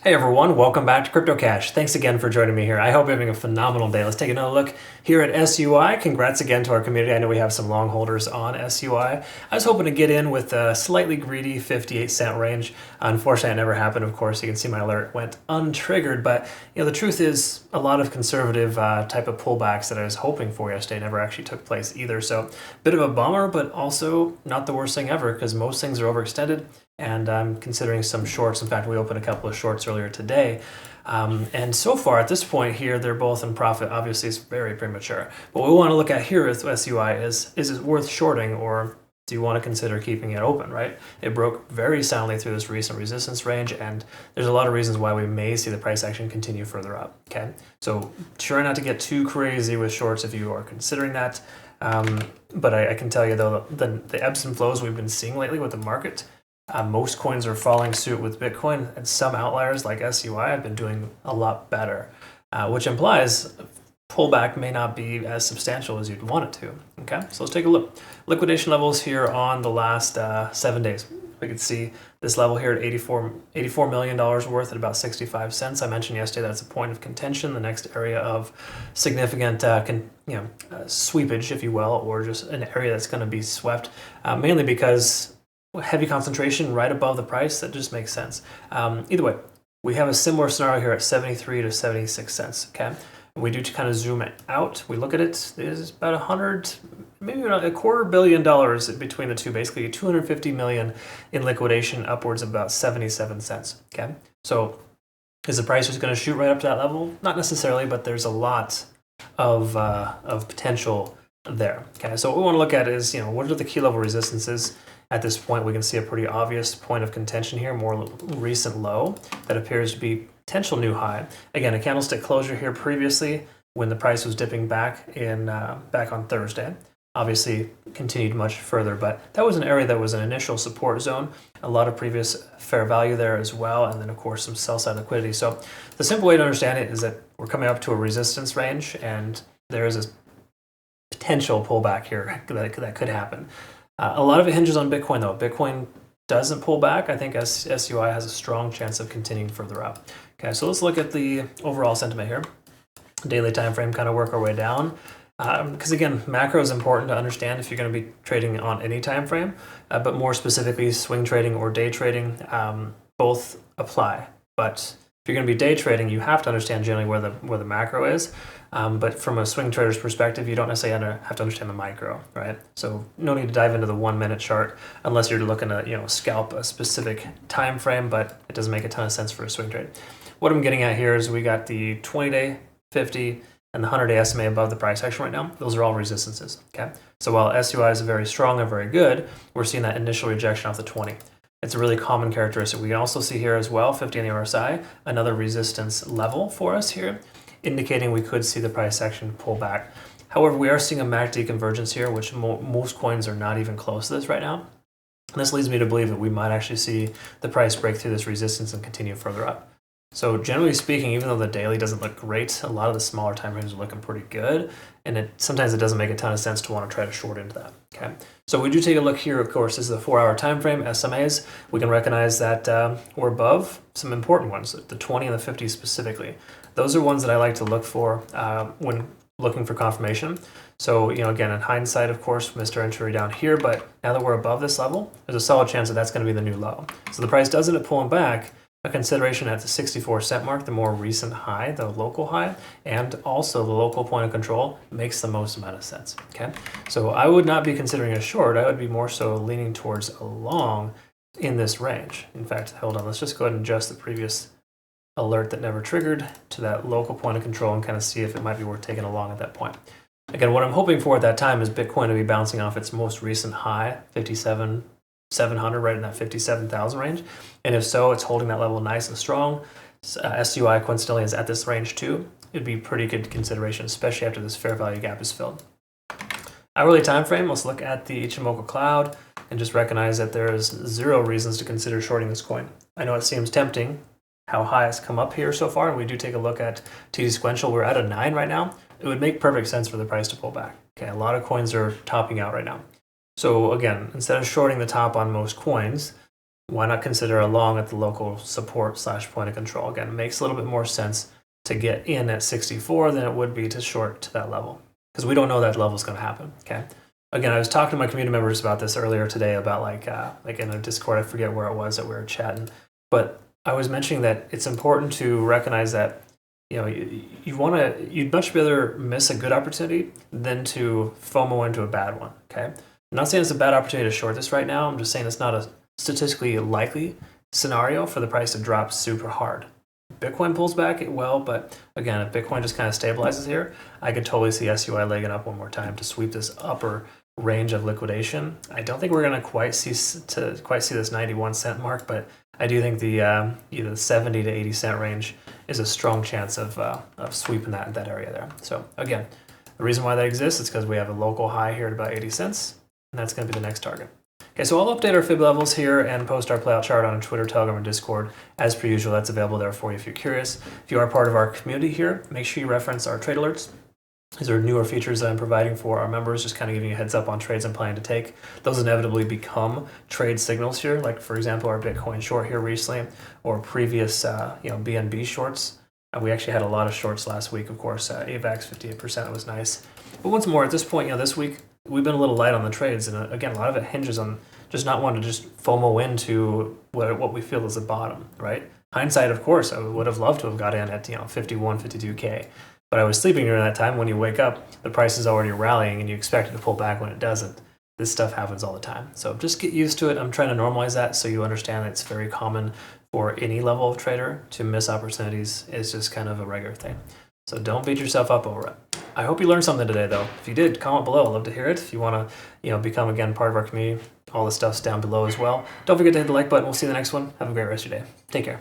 Hey everyone, welcome back to CryptoCache. Thanks again for joining me here. I hope you're having a phenomenal day. Let's take another look here at SUI. Congrats again to our community. I know we have some long holders on SUI. I was hoping to get in with a slightly greedy 58-cent range. Unfortunately, it never happened. Of course, you can see my alert went untriggered, but the truth is a lot of conservative type of pullbacks that I was hoping for yesterday never actually took place either. So bit of a bummer, but also not the worst thing ever because most things are overextended. And I'm considering some shorts. In fact, we opened a couple of shorts earlier today. And so far at this point here, they're both in profit. Obviously, it's very premature. But what we want to look at here with SUI is it worth shorting, or do you want to consider keeping it open, right? It broke very soundly through this recent resistance range, and there's a lot of reasons why we may see the price action continue further up, okay? So try not to get too crazy with shorts if you are considering that. But I can tell you, though, the ebbs and flows we've been seeing lately with the market, most coins are following suit with Bitcoin, and some outliers like SUI have been doing a lot better, which implies pullback may not be as substantial as you'd want it to. Okay, so let's take a look. Liquidation levels here on the last 7 days. We can see this level here at $84 million worth at about 65 cents. I mentioned yesterday that's a point of contention, the next area of significant sweepage, if you will, or just an area that's going to be swept, mainly because heavy concentration right above the price. That just makes sense. Either way, we have a similar scenario here at 73 to 76 cents. Okay, we do kind of zoom it out. We look at it. There's about 100, maybe a $250 million between the two. Basically, 250 million in liquidation, upwards of about 77 cents. Okay, so is the price just going to shoot right up to that level? Not necessarily, but there's a lot of potential there. Okay, so what we want to look at is what are the key level resistances. At this point, we can see a pretty obvious point of contention here, more recent low that appears to be potential new high. Again, a candlestick closure here previously when the price was dipping back on Thursday. Obviously continued much further, but that was an area that was an initial support zone. A lot of previous fair value there as well, and then of course some sell side liquidity. So the simple way to understand it is that we're coming up to a resistance range, and there is a potential pullback here that could happen. A lot of it hinges on Bitcoin, though. Bitcoin doesn't pull back. I think SUI has a strong chance of continuing further up. Okay, so let's look at the overall sentiment here. Daily time frame, kind of work our way down. Because again, macro is important to understand if you're going to be trading on any time frame, but more specifically, swing trading or day trading, both apply. But if you're going to be day trading, you have to understand generally where the macro is. But from a swing trader's perspective, you don't necessarily have to understand the micro, right? So no need to dive into the 1 minute chart unless you're looking to scalp a specific time frame, but it doesn't make a ton of sense for a swing trade. What I'm getting at here is we got the 20-day, 50, and the 100-day SMA above the price action right now. Those are all resistances, okay? So while SUI is very strong and very good, we're seeing that initial rejection off the 20. It's a really common characteristic. We can also see here as well, 50 on the RSI, another resistance level for us here, indicating we could see the price action pull back. However, we are seeing a MACD convergence here, which most coins are not even close to this right now. And this leads me to believe that we might actually see the price break through this resistance and continue further up. So generally speaking, even though the daily doesn't look great, a lot of the smaller time frames are looking pretty good, and sometimes it doesn't make a ton of sense to want to try to short into that. Okay, so we do take a look here. Of course, this is a 4-hour time frame. SMAs, we can recognize that we're above some important ones, the 20 and the 50 specifically. Those are ones that I like to look for when looking for confirmation. So again, in hindsight, of course, missed our entry down here, but now that we're above this level, there's a solid chance that that's going to be the new low. So the price does end up pulling back. A consideration at the 64 cent mark, the more recent high, the local high, and also the local point of control makes the most amount of sense. Okay, so I would not be considering a short. I would be more so leaning towards a long in this range. In fact, hold on, let's just go ahead and adjust the previous alert that never triggered to that local point of control and kind of see if it might be worth taking a long at that point. Again, what I'm hoping for at that time is Bitcoin to be bouncing off its most recent high, 57,700, right in that 57,000 range. And if so, it's holding that level nice and strong. SUI coincidentally is at this range too. It'd be pretty good consideration, especially after this fair value gap is filled. Hourly time frame, let's look at the Ichimoku cloud and just recognize that there is zero reasons to consider shorting this coin. I know it seems tempting how high it's come up here so far, and we do take a look at TD sequential. We're at a 9 right now. It would make perfect sense for the price to pull back. Okay, a lot of coins are topping out right now. So again, instead of shorting the top on most coins, why not consider a long at the local support / point of control? Again, it makes a little bit more sense to get in at 64 than it would be to short to that level, because we don't know that level is going to happen. Okay. Again, I was talking to my community members about this earlier today about like in a Discord, I forget where it was that we were chatting, but I was mentioning that it's important to recognize that you'd much rather miss a good opportunity than to FOMO into a bad one. Okay. I'm not saying it's a bad opportunity to short this right now. I'm just saying it's not a statistically likely scenario for the price to drop super hard. Bitcoin pulls back, it will, but again, if Bitcoin just kind of stabilizes here, I could totally see SUI legging up one more time to sweep this upper range of liquidation. I don't think we're going to quite see this 91 cent mark, but I do think the either 70 to 80 cent range is a strong chance of sweeping that area there. So again, the reason why that exists is because we have a local high here at about 80 cents, and that's going to be the next target. Okay, so I'll update our fib levels here and post our playout chart on Twitter, Telegram, and Discord. As per usual, that's available there for you if you're curious. If you are part of our community here, make sure you reference our trade alerts. These are newer features that I'm providing for our members, just kind of giving you a heads up on trades I'm planning to take. Those inevitably become trade signals here, like for example, our Bitcoin short here recently, or previous BNB shorts. We actually had a lot of shorts last week, of course. AVAX 58% was nice. But once more, at this point, this week, we've been a little light on the trades, and again, a lot of it hinges on just not wanting to just FOMO into what we feel is the bottom, right? Hindsight, of course, I would have loved to have got in at 51, 52K, but I was sleeping during that time. When you wake up, the price is already rallying, and you expect it to pull back when it doesn't. This stuff happens all the time, so just get used to it. I'm trying to normalize that so you understand that it's very common for any level of trader to miss opportunities. It's just kind of a regular thing. So don't beat yourself up over it. I hope you learned something today, though. If you did, comment below. I'd love to hear it. If you want to, become again part of our community, all the stuff's down below as well. Don't forget to hit the like button. We'll see you in the next one. Have a great rest of your day. Take care.